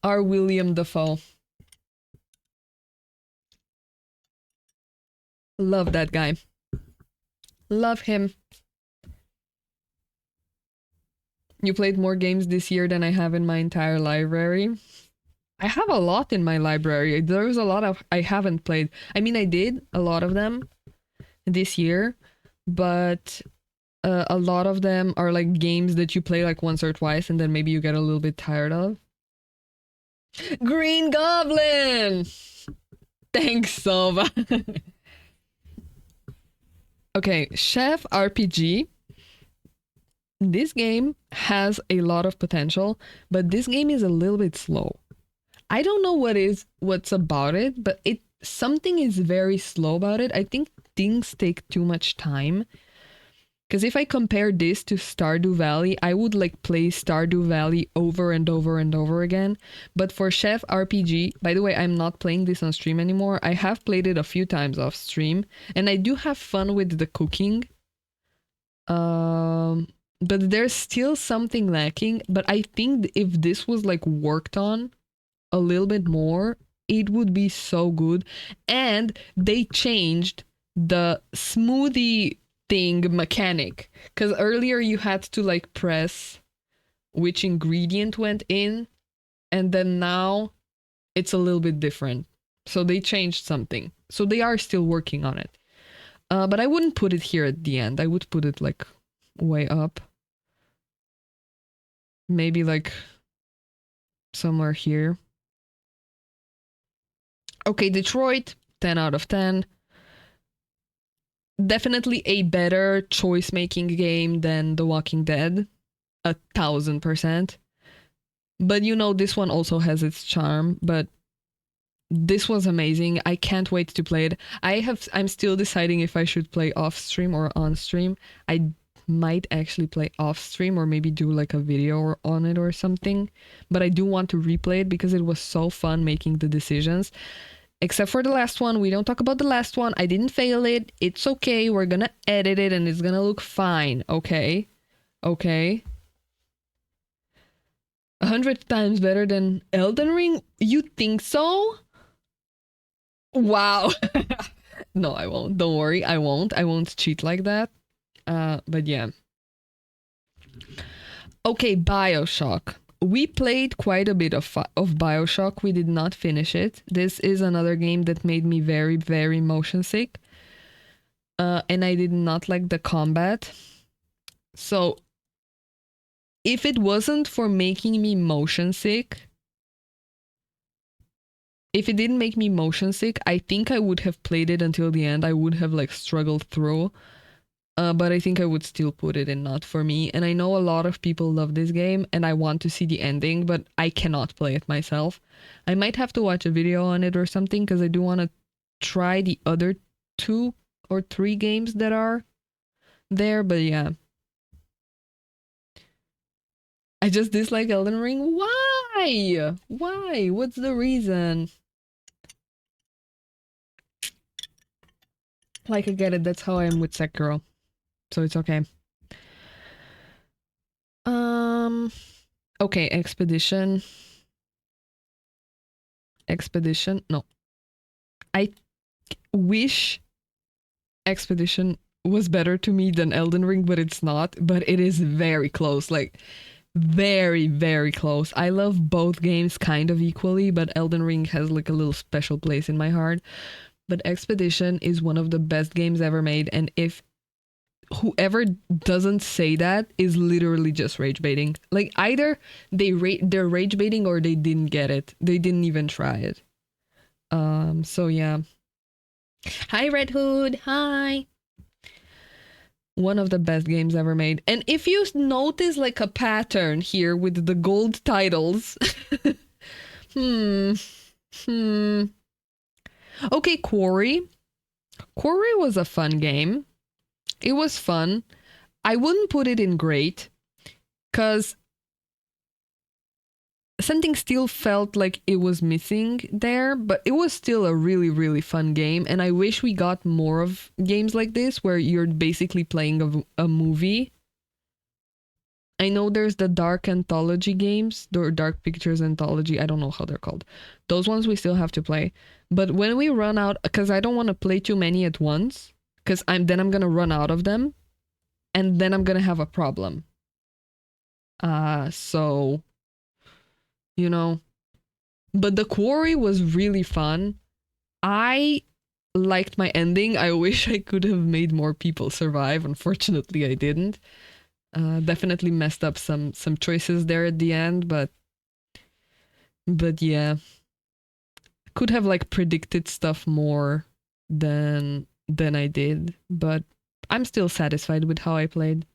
Our William Dafoe. Love that guy. Love him. You played more games this year than I have in my entire library. I have a lot in my library. There's a lot of I haven't played. I mean, I did a lot of them this year, but a lot of them are like games that you play like once or twice and then maybe you get a little bit tired of. Green Goblin! Thanks, Sova. Okay, Chef RPG. This game has a lot of potential, but this game is a little bit slow. I don't know what's about it, but something is very slow about it. I think things take too much time. Because if I compare this to Stardew Valley, I would like play Stardew Valley over and over and over again. But for Chef RPG, by the way, I'm not playing this on stream anymore. I have played it a few times off stream, and I do have fun with the cooking. But there's still something lacking. But I think if this was like worked on a little bit more, it would be so good. And they changed the smoothie thing mechanic, because earlier you had to like press which ingredient went in, and then now it's a little bit different. So they changed something. So they are still working on it. But I wouldn't put it here at the end. I would put it like way up. Maybe like somewhere here. Okay, Detroit, 10 out of 10. Definitely a better choice making game than The Walking Dead. 1000%. But you know, this one also has its charm, but this was amazing. I can't wait to play it. I'm still deciding if I should play off stream or on stream. I might actually play off stream or maybe do like a video on it or something. But I do want to replay it because it was so fun making the decisions. Except for the last one. We don't talk about the last one. I didn't fail it. It's okay. We're gonna edit it and it's gonna look fine. Okay? Okay? 100 times better than Elden Ring? You think so? Wow. No, I won't. Don't worry. I won't cheat like that. But yeah. Okay, BioShock. We played quite a bit of BioShock. We did not finish it. This is another game that made me very, very motion sick. And I did not like the combat. So, if it wasn't for making me motion sick, if it didn't make me motion sick, I think I would have played it until the end. I would have like struggled through. But I think I would still put it in not for me. And I know a lot of people love this game and I want to see the ending, but I cannot play it myself. I might have to watch a video on it or something because I do want to try the other 2 or 3 games that are there, but yeah. I just dislike Elden Ring. Why? Why? What's the reason? Like, I get it. That's how I am with Sekiro. So it's okay. Okay, Expedition. No. I wish Expedition was better to me than Elden Ring, but it's not. But it is very close. Like, very, very close. I love both games kind of equally, but Elden Ring has like a little special place in my heart. But Expedition is one of the best games ever made, and if whoever doesn't say that is literally just rage baiting. Like, either they're rage baiting or they didn't get it. They didn't even try it. So yeah. Hi Red Hood, hi. One of the best games ever made. And if you notice like a pattern here with the gold titles. Okay, Quarry. Quarry was a fun game. It was fun. I wouldn't put it in great because something still felt like it was missing there, but it was still a really, really fun game. And I wish we got more of games like this where you're basically playing a movie. I know there's the Dark Anthology games, or Dark Pictures Anthology. I don't know how they're called. Those ones we still have to play. But when we run out, because I don't want to play too many at once, because I'm going to run out of them, and then I'm going to have a problem. So, you know. But the Quarry was really fun. I liked my ending. I wish I could have made more people survive. Unfortunately, I didn't. Definitely messed up some choices there at the end, but yeah. Could have like predicted stuff more than I did, but I'm still satisfied with how I played.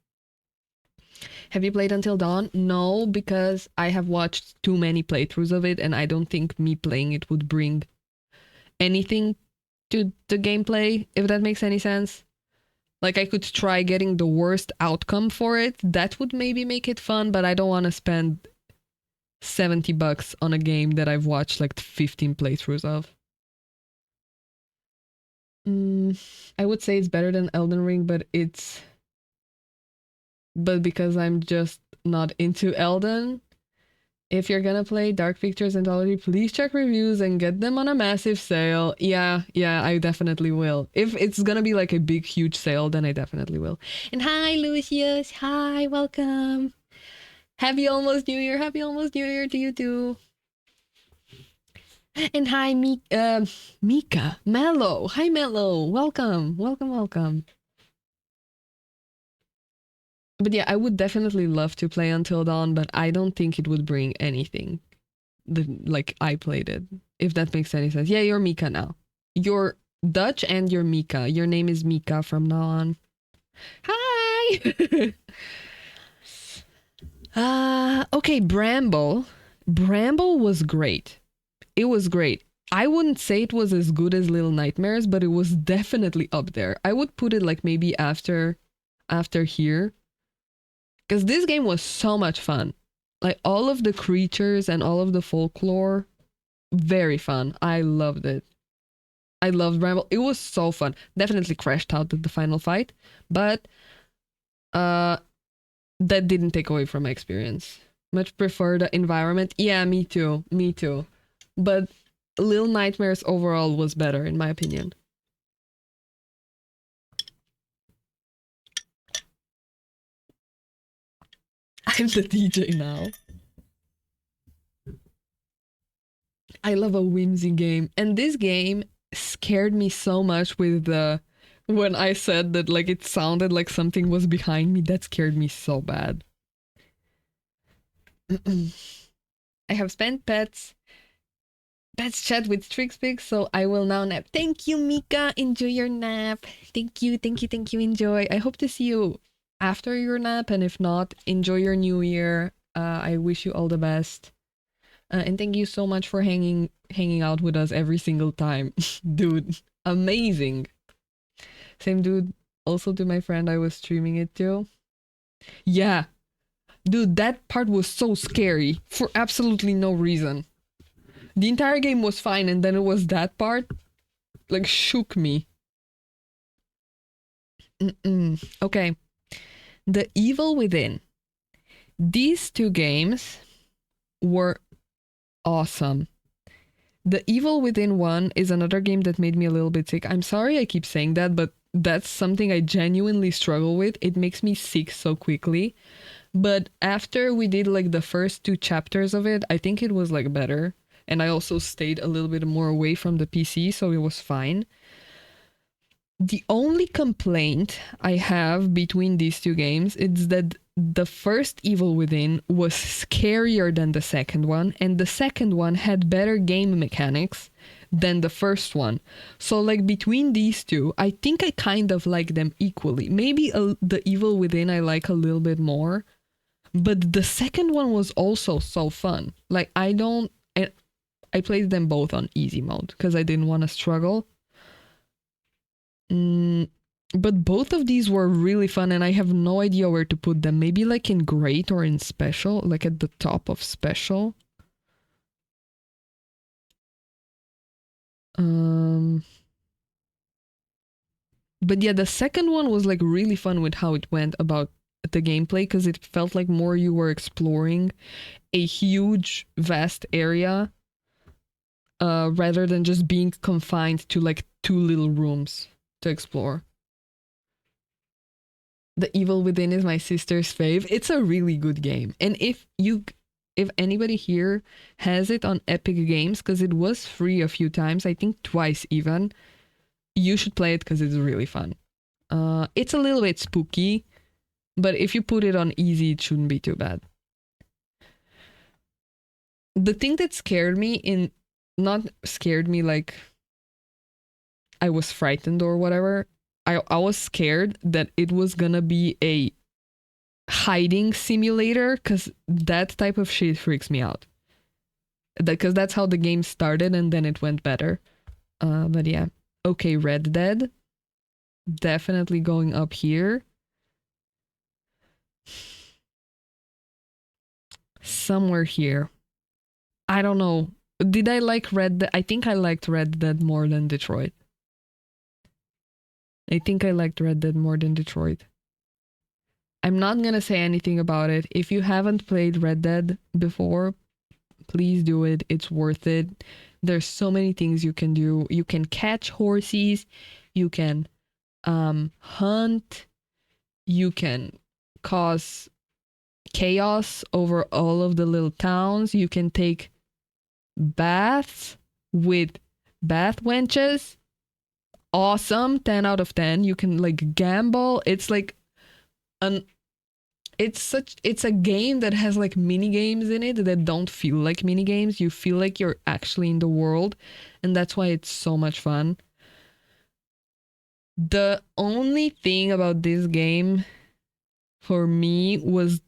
Have you played Until Dawn? No, because I have watched too many playthroughs of it and I don't think me playing it would bring anything to the gameplay, if that makes any sense. Like, I could try getting the worst outcome for it. That would maybe make it fun, but I don't want to spend $70 on a game that I've watched like 15 playthroughs of. I would say it's better than Elden Ring, but because I'm just not into Elden, If you're gonna play Dark Pictures Anthology, please check reviews and get them on a massive sale. Yeah, I definitely will. If it's gonna be like a big, huge sale, then I definitely will. And hi, Lucius. Hi, welcome. Happy almost New Year. Happy almost New Year to you too. And hi, Mika. Mello. Hi, Mello. Welcome. Welcome. But yeah, I would definitely love to play Until Dawn, but I don't think it would bring anything like I played it, if that makes any sense. Yeah, you're Mika now. You're Dutch and you're Mika. Your name is Mika from now on. Hi! Okay, Bramble. Bramble was great. It was great. I wouldn't say it was as good as Little Nightmares, but it was definitely up there. I would put it like maybe after here. Because this game was so much fun. Like all of the creatures and all of the folklore, very fun. I loved it. I loved Bramble. It was so fun. Definitely crashed out at the final fight, but that didn't take away from my experience. Much prefer the environment. Yeah, me too. But Little Nightmares overall was better in my opinion. I'm the DJ now. I love a whimsy game. And this game scared me so much with when I said that like it sounded like something was behind me. That scared me so bad. I have spent pets chat with Trixpig, so I will now nap. Thank you, Mika. Enjoy your nap. Thank you. Enjoy. I hope to see you after your nap, and if not, enjoy your new year. I wish you all the best. And thank you so much for hanging out with us every single time. Dude, amazing. Same dude, also to my friend I was streaming it to. Yeah. Dude, that part was so scary for absolutely no reason. The entire game was fine, and then it was that part, like, shook me. Okay. The Evil Within. These two games were awesome. The Evil Within 1 is another game that made me a little bit sick. I'm sorry I keep saying that, but that's something I genuinely struggle with. It makes me sick so quickly. But after we did like the first 2 chapters of it, I think it was like better. And I also stayed a little bit more away from the PC, so it was fine. The only complaint I have between these two games is that the first Evil Within was scarier than the second one, and the second one had better game mechanics than the first one. So like between these two, I think I kind of like them equally. Maybe the Evil Within I like a little bit more, but the second one was also so fun. Like I played them both on easy mode because I didn't want to struggle. But both of these were really fun, and I have no idea where to put them. Maybe like in great or in special, like at the top of special. But yeah, the second one was like really fun with how it went about the gameplay, because it felt like more you were exploring a huge, vast area rather than just being confined to like 2 little rooms to explore. The Evil Within is my sister's fave. It's a really good game. And if anybody here has it on Epic Games, because it was free a few times, I think twice even, you should play it because it's really fun. It's a little bit spooky, but if you put it on easy, it shouldn't be too bad. The thing that scared me not scared me like I was frightened or whatever, I was scared that it was gonna be a hiding simulator, because that type of shit freaks me out. Because that's how the game started and then it went better. But yeah. Okay, Red Dead. Definitely going up here. Somewhere here. I don't know. Did I like Red Dead? I think I liked Red Dead more than Detroit. I think I liked Red Dead more than Detroit. I'm not gonna say anything about it. If you haven't played Red Dead before, Please do it. It's worth it. There's so many things you can do. You can catch horses. You can hunt. You can cause chaos over all of the little towns. You can take baths with bath wenches. Awesome. 10 out of 10. You can like gamble. It's like an it's a game that has like mini games in it that don't feel like mini games. You feel like you're actually in the world, and that's why it's so much fun. The only thing about this game for me was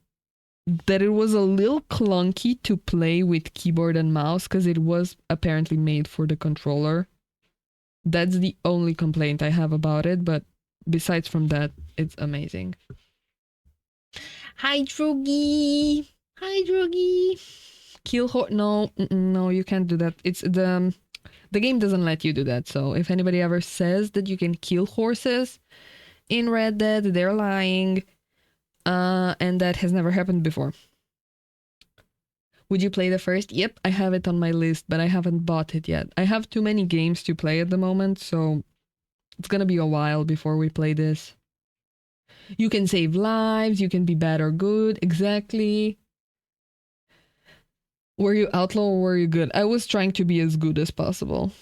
that it was a little clunky to play with keyboard and mouse because it was apparently made for the controller. That's the only complaint I have about it, but besides from that, it's amazing. Hi, Drogi. Hi, Drogi. Kill horse. No, no, you can't do that. It's the game doesn't let you do that. So if anybody ever says that you can kill horses in Red Dead, they're lying. And that has never happened before. Would you play the first? Yep, I have it on my list, but I haven't bought it yet. I have too many games to play at the moment, so it's gonna be a while before we play this. You can save lives, you can be bad or good, exactly. Were you outlaw or were you good? I was trying to be as good as possible.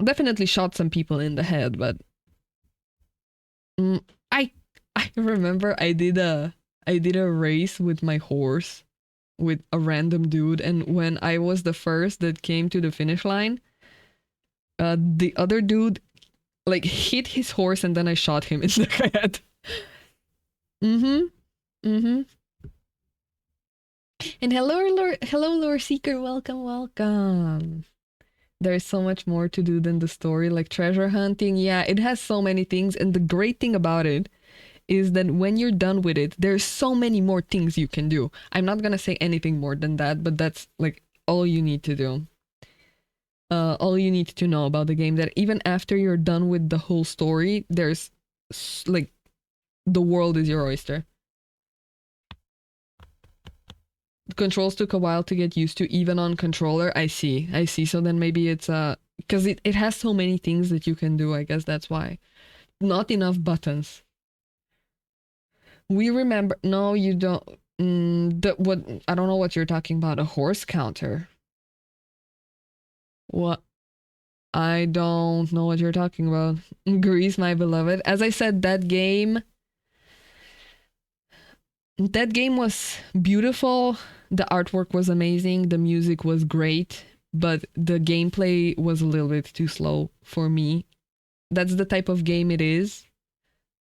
Definitely shot some people in the head, but I remember I did a race with my horse with a random dude, and when I was the first that came to the finish line, the other dude like hit his horse and then I shot him in the head. And hello, Lore Seeker. Welcome. There's so much more to do than the story, like treasure hunting. Yeah, it has so many things, and the great thing about it is that when you're done with it, there's so many more things you can do. I'm not gonna say anything more than that, but that's like all you need to do. All you need to know about the game, that even after you're done with the whole story, there's like the world is your oyster. The controls took a while to get used to, even on controller. I see. So then maybe it's because it has so many things that you can do. I guess that's why. Not enough buttons. We remember. No, you don't. What? I don't know what you're talking about. A horse counter. What? I don't know what you're talking about. Grease, my beloved. As I said, that game was beautiful. The artwork was amazing. The music was great, but the gameplay was a little bit too slow for me. That's the type of game it is,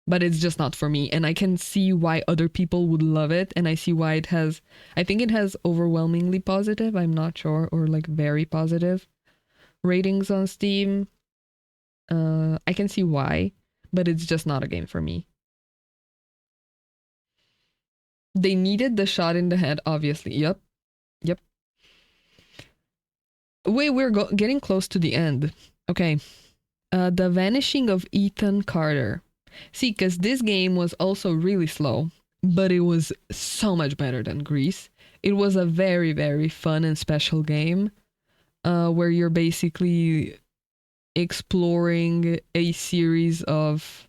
but it's just not for me. And I can see why other people would love it. And I see why it has, I think it has overwhelmingly positive, I'm not sure, or like very positive ratings on Steam. I can see why, but it's just not a game for me. They needed the shot in the head, obviously. Yep. Wait, we're getting close to the end. Okay. The Vanishing of Ethan Carter. See, because this game was also really slow, but it was so much better than Grease. It was a very, very fun and special game where you're basically exploring a series of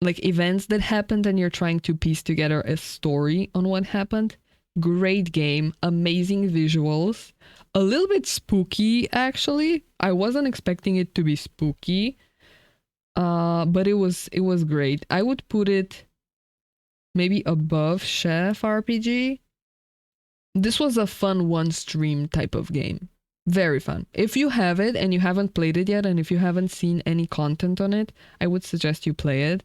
like events that happened and you're trying to piece together a story on what happened. Great game, amazing visuals, a little bit spooky actually. I wasn't expecting it to be spooky, but it was great. I would put it maybe above Chef RPG. This was a fun one stream type of game. Very fun. If you have it and you haven't played it yet, and if you haven't seen any content on it, I would suggest you play it.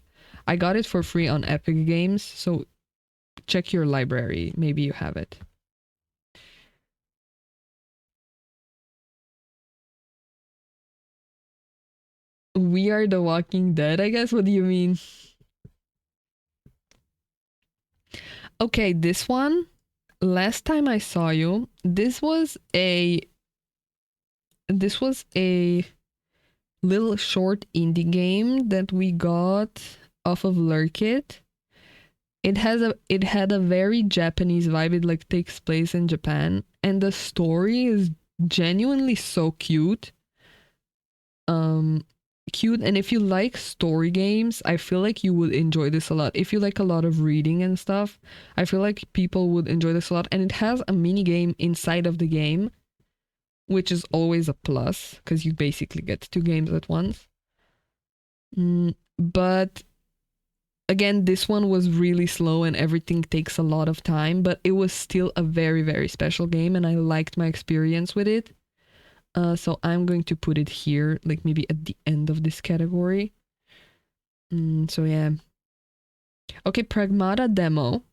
I got it for free on Epic Games, so check your library. Maybe you have it. We Are the Walking Dead, I guess? What do you mean? Okay, this one. Last time I saw you, this was a little short indie game that we got off of Lurkit. it had a very Japanese vibe. It like takes place in Japan, and the story is genuinely so cute. Cute, and if you like story games, I feel like you would enjoy this a lot. If you like a lot of reading and stuff, I feel like people would enjoy this a lot. And it has a mini game inside of the game, which is always a plus because you basically get two games at once. But again, this one was really slow and everything takes a lot of time, but it was still a very, very special game and I liked my experience with it. So I'm going to put it here, like maybe at the end of this category. So yeah. Okay, Pragmata demo.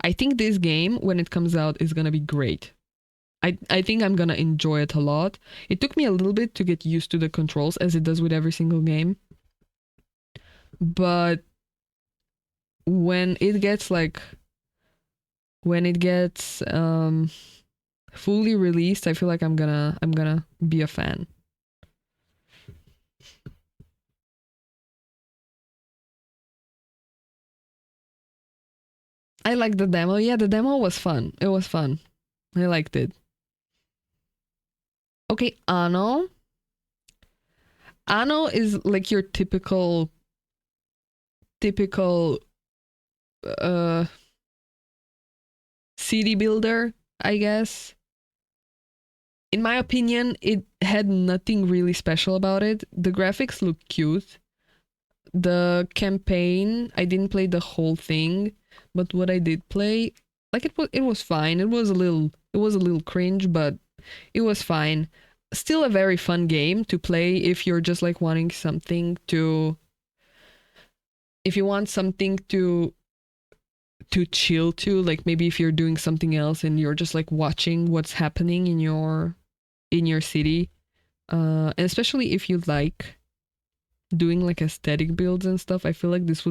I think this game, when it comes out, is gonna be great. I think I'm gonna enjoy it a lot. It took me a little bit to get used to the controls, as it does with every single game. But when it gets fully released, I feel like I'm gonna be a fan. I like the demo. Yeah, the demo was fun. It was fun. I liked it. Okay, Anno. Anno is like your typical city builder, I guess. In my opinion, it had nothing really special about it. The graphics look cute. The campaign, I didn't play the whole thing, but what I did play, like it was fine. It was a little cringe, but it was fine. Still a very fun game to play if you're just like wanting something to, if you want something to chill to, like maybe if you're doing something else and you're just like watching what's happening in your city, and especially if you like doing like aesthetic builds and stuff, I feel like this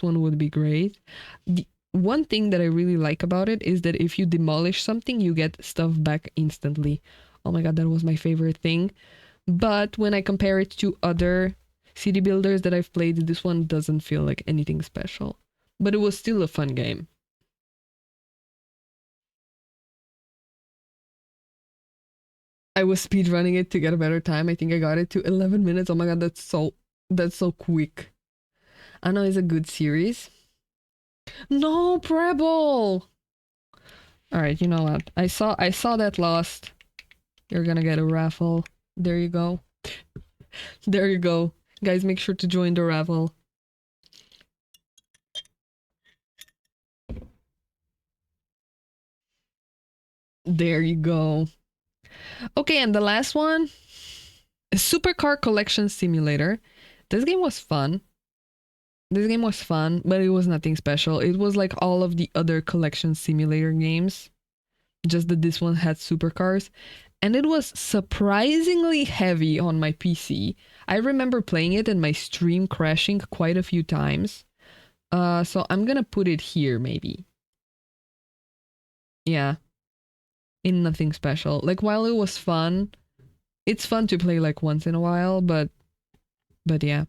one would be great. The one thing that I really like about it is that if you demolish something, you get stuff back instantly. Oh my god, that was my favorite thing. But when I compare it to other city builders that I've played, this one doesn't feel like anything special. But it was still a fun game. I was speedrunning it to get a better time. I think I got it to 11 minutes. Oh my god, that's so quick. Anno is a good series. No, Prebble! Alright, you know what? I saw that lost. You're gonna get a raffle. There you go. There you go. Guys, make sure to join the raffle. There you go. Okay, and the last one, Supercar Collection Simulator. This game was fun. But it was nothing special. It was like all of the other collection simulator games, just that this one had supercars. And it was surprisingly heavy on my PC. I remember playing it and my stream crashing quite a few times. So I'm gonna put it here, maybe. Yeah. In nothing special. Like, while it was fun, it's fun to play like once in a while, but yeah.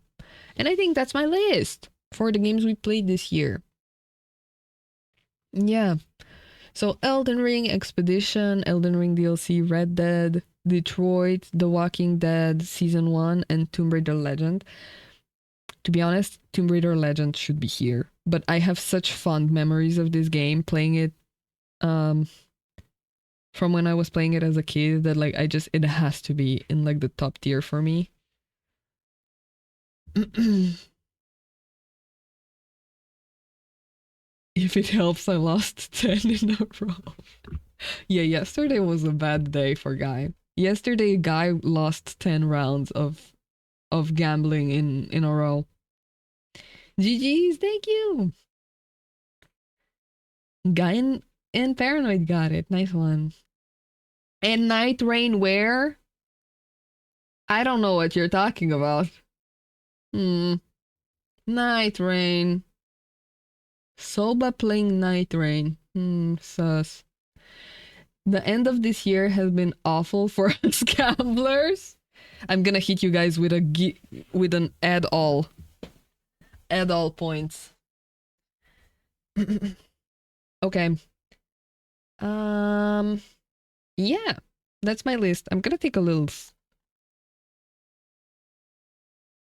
And I think that's my list for the games we played this year. Yeah. So Elden Ring, Expedition, Elden Ring DLC, Red Dead, Detroit, The Walking Dead Season 1, and Tomb Raider Legend. To be honest, Tomb Raider Legend should be here. But I have such fond memories of this game, playing it from when I was playing it as a kid, that like it has to be in like the top tier for me. If it helps, I lost 10 in a row. Yeah, yesterday was a bad day for Guy. Yesterday, Guy lost 10 rounds of gambling in a row. GG's, thank you. Guy and Paranoid got it. Nice one. And Night Rain where? I don't know what you're talking about. Night Rain. Soba playing Night Rain. Sus. The end of this year has been awful for us gamblers. I'm gonna hit you guys with an add all points. Okay. Yeah, that's my list. I'm gonna take a little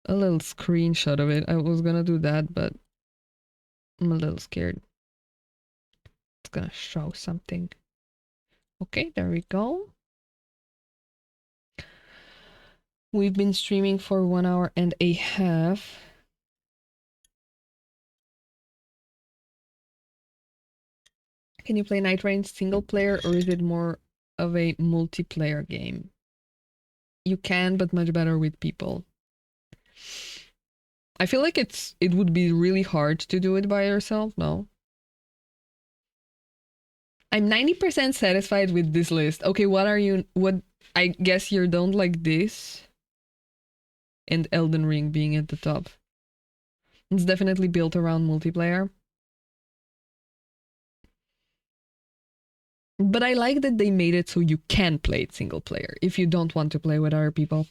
screenshot of it. I was gonna do that, but I'm a little scared. It's gonna show something. Okay, there we go. We've been streaming for 1 hour and a half. Can you play Night Rain single player, or is it more of a multiplayer game? You can, but much better with people. I feel like it would be really hard to do it by yourself, no? I'm 90% satisfied with this list. Okay, what I guess you don't like this and Elden Ring being at the top. It's definitely built around multiplayer. But I like that they made it so you can play it single player if you don't want to play with other people.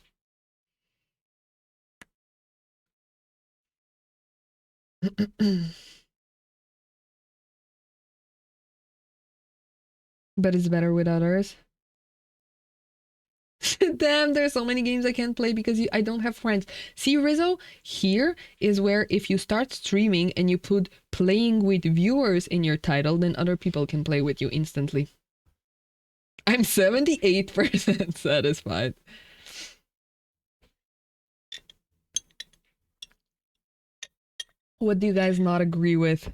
But it's better with others. Damn, there's so many games I can't play because I don't have friends. See, Rizzo, here is where if you start streaming and you put playing with viewers in your title, then other people can play with you instantly. I'm 78% satisfied. What do you guys not agree with?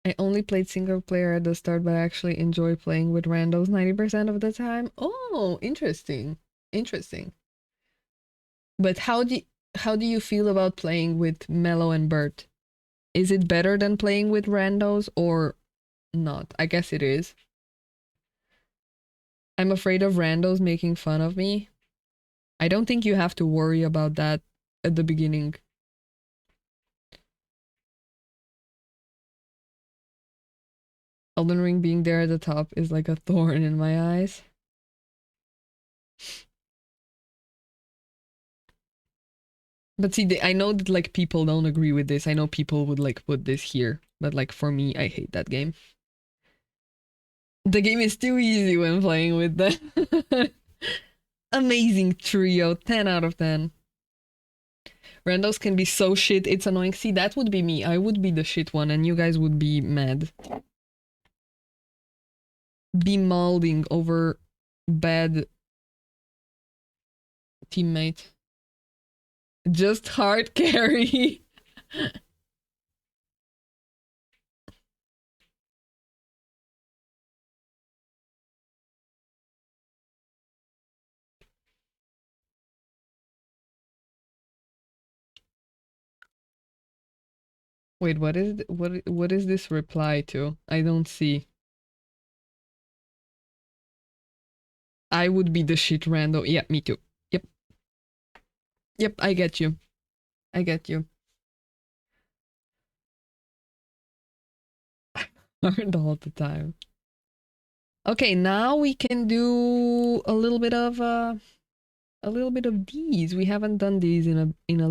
I only played single player at the start, but I actually enjoy playing with randos 90% of the time. Oh, interesting. Interesting. But how do you feel about playing with Mello and Bert? Is it better than playing with randos or not? I guess it is. I'm afraid of randos making fun of me. I don't think you have to worry about that at the beginning. Elden Ring being there at the top is like a thorn in my eyes. But see, I know that like people don't agree with this. I know people would like put this here, but like for me, I hate that game. The game is too easy when playing with the amazing trio, 10 out of 10. Randos can be so shit, it's annoying. See, that would be me. I would be the shit one and you guys would be mad. Be mauling over bad teammate. Just hard carry. Wait, what is this reply to? I don't see. I would be the shit rando. Yeah, me too. Yep. Yep, I get you. I get you. Hard all the time. Okay, now we can do a little bit of these. We haven't done these in a